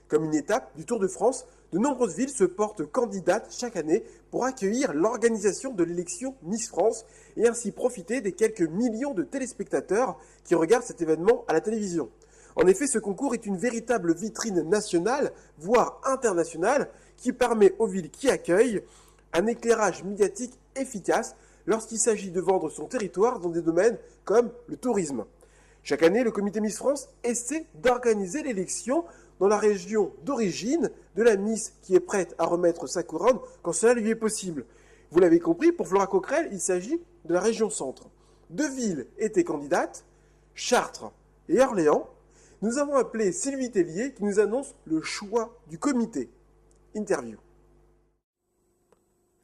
Comme une étape du Tour de France, de nombreuses villes se portent candidates chaque année pour accueillir l'organisation de l'élection Miss France et ainsi profiter des quelques millions de téléspectateurs qui regardent cet événement à la télévision. En effet, ce concours est une véritable vitrine nationale, voire internationale, qui permet aux villes qui accueillent un éclairage médiatique efficace lorsqu'il s'agit de vendre son territoire dans des domaines comme le tourisme. Chaque année, le comité Miss France essaie d'organiser l'élection dans la région d'origine de la Miss qui est prête à remettre sa couronne quand cela lui est possible. Vous l'avez compris, pour Flora Coquerel, il s'agit de la région centre. Deux villes étaient candidates, Chartres et Orléans. Nous avons appelé Sylvie Tellier qui nous annonce le choix du comité. Interview.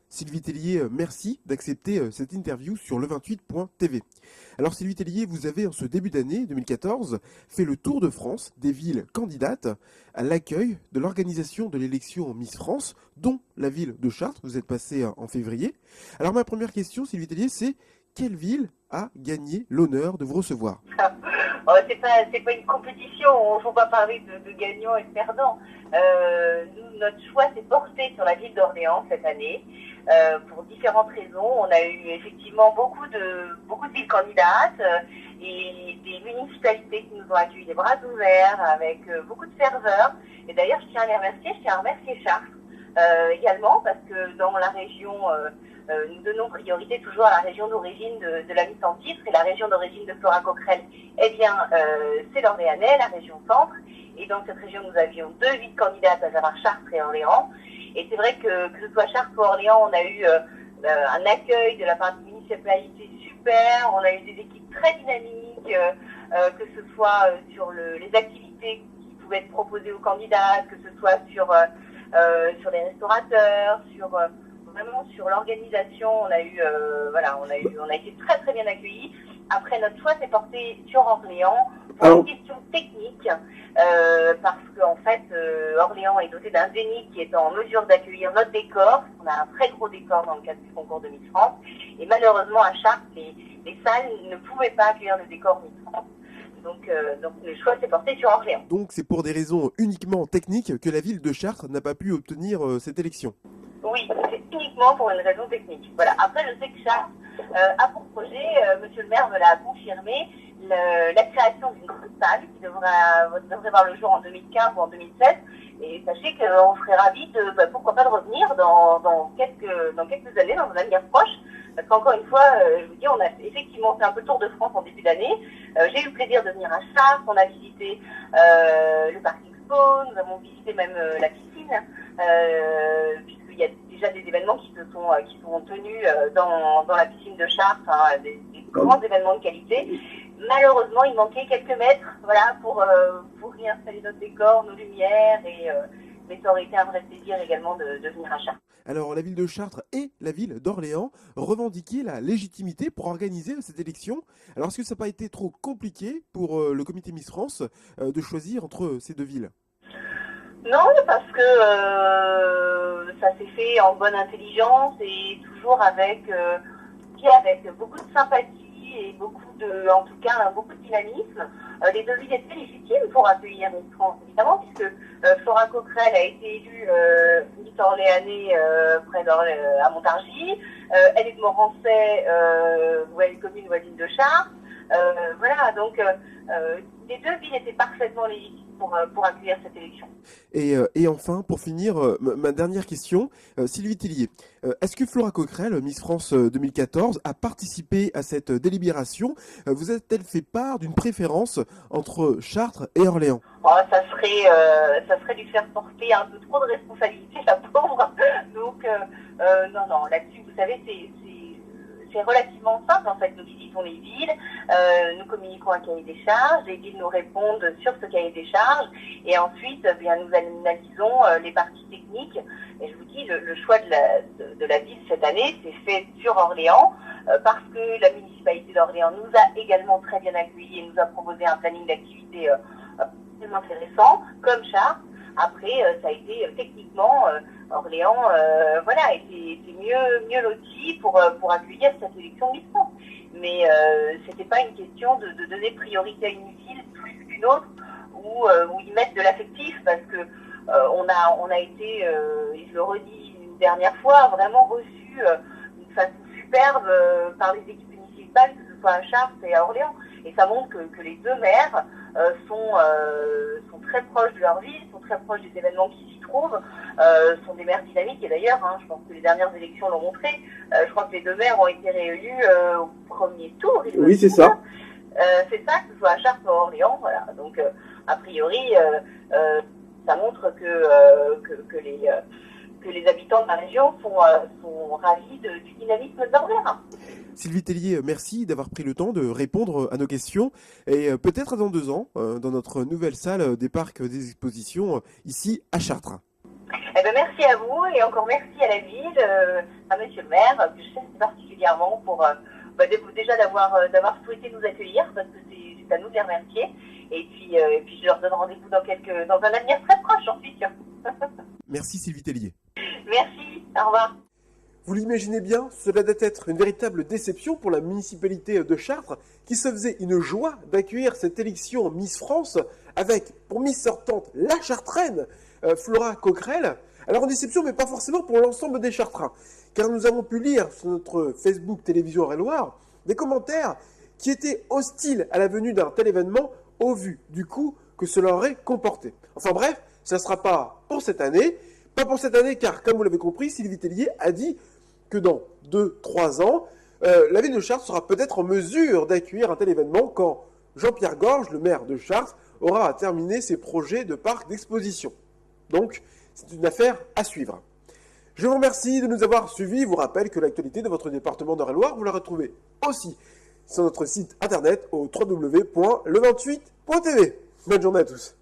Sylvie Tellier, merci d'accepter cette interview sur le28.tv. Alors Sylvie Tellier, vous avez en ce début d'année 2014 fait le tour de France des villes candidates à l'accueil de l'organisation de l'élection Miss France, dont la ville de Chartres. Vous êtes passée en février. Alors ma première question, Sylvie Tellier, c'est quelle ville a gagné l'honneur de vous recevoir? C'est pas une compétition, on ne faut pas parler de gagnants et de perdants. Nous, notre choix s'est porté sur la ville d'Orléans cette année. Pour différentes raisons. On a eu effectivement beaucoup de villes candidates et des municipalités qui nous ont accueillis les bras ouverts avec beaucoup de ferveur. Et d'ailleurs, je tiens à remercier Chartres également parce que dans la région, nous donnons priorité toujours à la région d'origine de la Miss en titre et la région d'origine de Flora Coquerel, eh bien, c'est l'Orléanais, la région centre. Et dans cette région, nous avions deux villes candidates, à savoir Chartres et Orléans. Et c'est vrai que ce soit Chartres ou Orléans, on a eu un accueil de la part des municipalités super, on a eu des équipes très dynamiques, que ce soit sur les activités qui pouvaient être proposées aux candidats, que ce soit sur les restaurateurs, vraiment sur l'organisation, on a été très très bien accueillis. Après, notre choix s'est porté sur Orléans pour une question technique, parce qu'en fait, Orléans est doté d'un zénith qui est en mesure d'accueillir notre décor. On a un très gros décor dans le cadre du concours de Miss France. Et malheureusement, à Chartres, les salles ne pouvaient pas accueillir le décor Miss France. Donc le choix s'est porté sur Orléans. Donc c'est pour des raisons uniquement techniques que la ville de Chartres n'a pas pu obtenir cette élection. Oui, c'est uniquement pour une raison technique. Voilà. Après, je sais que Chartres a pour projet, monsieur le maire me l'a confirmé, la création d'une grande salle qui devrait voir le jour en 2015 ou en 2016. Et sachez qu'on serait ravis pourquoi pas de revenir dans quelques années, dans un avenir proche. Parce qu'encore une fois, je vous dis, on a effectivement fait un peu le tour de France en début d'année. J'ai eu le plaisir de venir à Chartres, on a visité le parc Expo, nous avons visité même la piscine, puisqu'il y a déjà des événements qui sont tenus dans la piscine de Chartres, hein, des grands événements de qualité. Malheureusement, il manquait quelques mètres, voilà, pour y installer notre décor, nos lumières, mais ça aurait été un vrai plaisir également de venir à Chartres. Alors, la ville de Chartres et la ville d'Orléans revendiquaient la légitimité pour organiser cette élection. Alors, est-ce que ça n'a pas été trop compliqué pour le comité Miss France de choisir entre ces deux villes? Non, parce que ça s'est fait en bonne intelligence et toujours avec beaucoup de sympathie et beaucoup de dynamisme. Les deux villes étaient légitimes pour accueillir Miss France, évidemment, puisque Flora Coquerel a été élue Miss Orléanais à Montargis. Elle est de Morancet, commune voisine de Chartres. Voilà, donc les deux villes étaient parfaitement légitimes pour accueillir cette élection. Et enfin, pour finir, ma dernière question, Sylvie Tellier, est-ce que Flora Coquerel, Miss France 2014, a participé à cette délibération? Vous a-t-elle fait part d'une préférence entre Chartres et Orléans? Ça serait lui faire porter un peu trop de responsabilité, la pauvre. Donc, non, là-dessus, vous savez, c'est relativement simple, en fait. Nous visitons les villes, nous communiquons un cahier des charges, les villes nous répondent sur ce cahier des charges, et ensuite, bien, nous analysons les parties techniques. Et je vous dis, le choix de la ville cette année s'est fait sur Orléans, parce que la municipalité d'Orléans nous a également très bien accueillis et nous a proposé un planning d'activité très intéressant, comme Chartres. Après, ça a été techniquement, Orléans était mieux loti pour accueillir cette élection Miss France. Mais c'était pas une question de donner priorité à une ville plus qu'une autre ou y mettre de l'affectif, parce que on a été, et je le redis une dernière fois, vraiment reçus d'une façon superbe par les équipes municipales, que ce soit à Chartres et à Orléans. Et ça montre que les deux maires sont très proches de leur ville, sont très proches des événements qui s'y trouvent, sont des maires dynamiques. Et d'ailleurs, je pense que les dernières élections l'ont montré, je crois que les deux maires ont été réélus au premier tour. Oui, c'est ça. C'est ça, que ce soit à Chartres ou à Orléans. Voilà. Donc, a priori, ça montre que les habitants de la région sont ravis du dynamisme d'Orléans. Sylvie Tellier, merci d'avoir pris le temps de répondre à nos questions. Et peut-être dans 2 ans, dans notre nouvelle salle des parcs des expositions, ici à Chartres. Eh ben, merci à vous et encore merci à la ville, à monsieur le maire, que je salue particulièrement pour déjà d'avoir souhaité nous accueillir, parce que c'est à nous de les remercier. Et puis je leur donne rendez-vous dans un avenir très proche, j'en suis sûre. Merci Sylvie Tellier. Merci, au revoir. Vous l'imaginez bien, cela doit être une véritable déception pour la municipalité de Chartres, qui se faisait une joie d'accueillir cette élection Miss France avec, pour Miss sortante, la Chartraine, Flora Coquerel. Alors en déception, mais pas forcément pour l'ensemble des Chartrains, car nous avons pu lire sur notre Facebook Télévision Eure-et-Loir des commentaires qui étaient hostiles à la venue d'un tel événement au vu du coût que cela aurait comporté. Enfin bref, ça ne sera pas pour cette année. Pas pour cette année, car comme vous l'avez compris, Sylvie Tellier a dit que dans 2-3 ans, la ville de Chartres sera peut-être en mesure d'accueillir un tel événement quand Jean-Pierre Gorge, le maire de Chartres, aura terminé ses projets de parc d'exposition. Donc, c'est une affaire à suivre. Je vous remercie de nous avoir suivis. Je vous rappelle que l'actualité de votre département d'Eure-et-Loir, vous la retrouvez aussi sur notre site internet au www.le28.tv. Bonne journée à tous.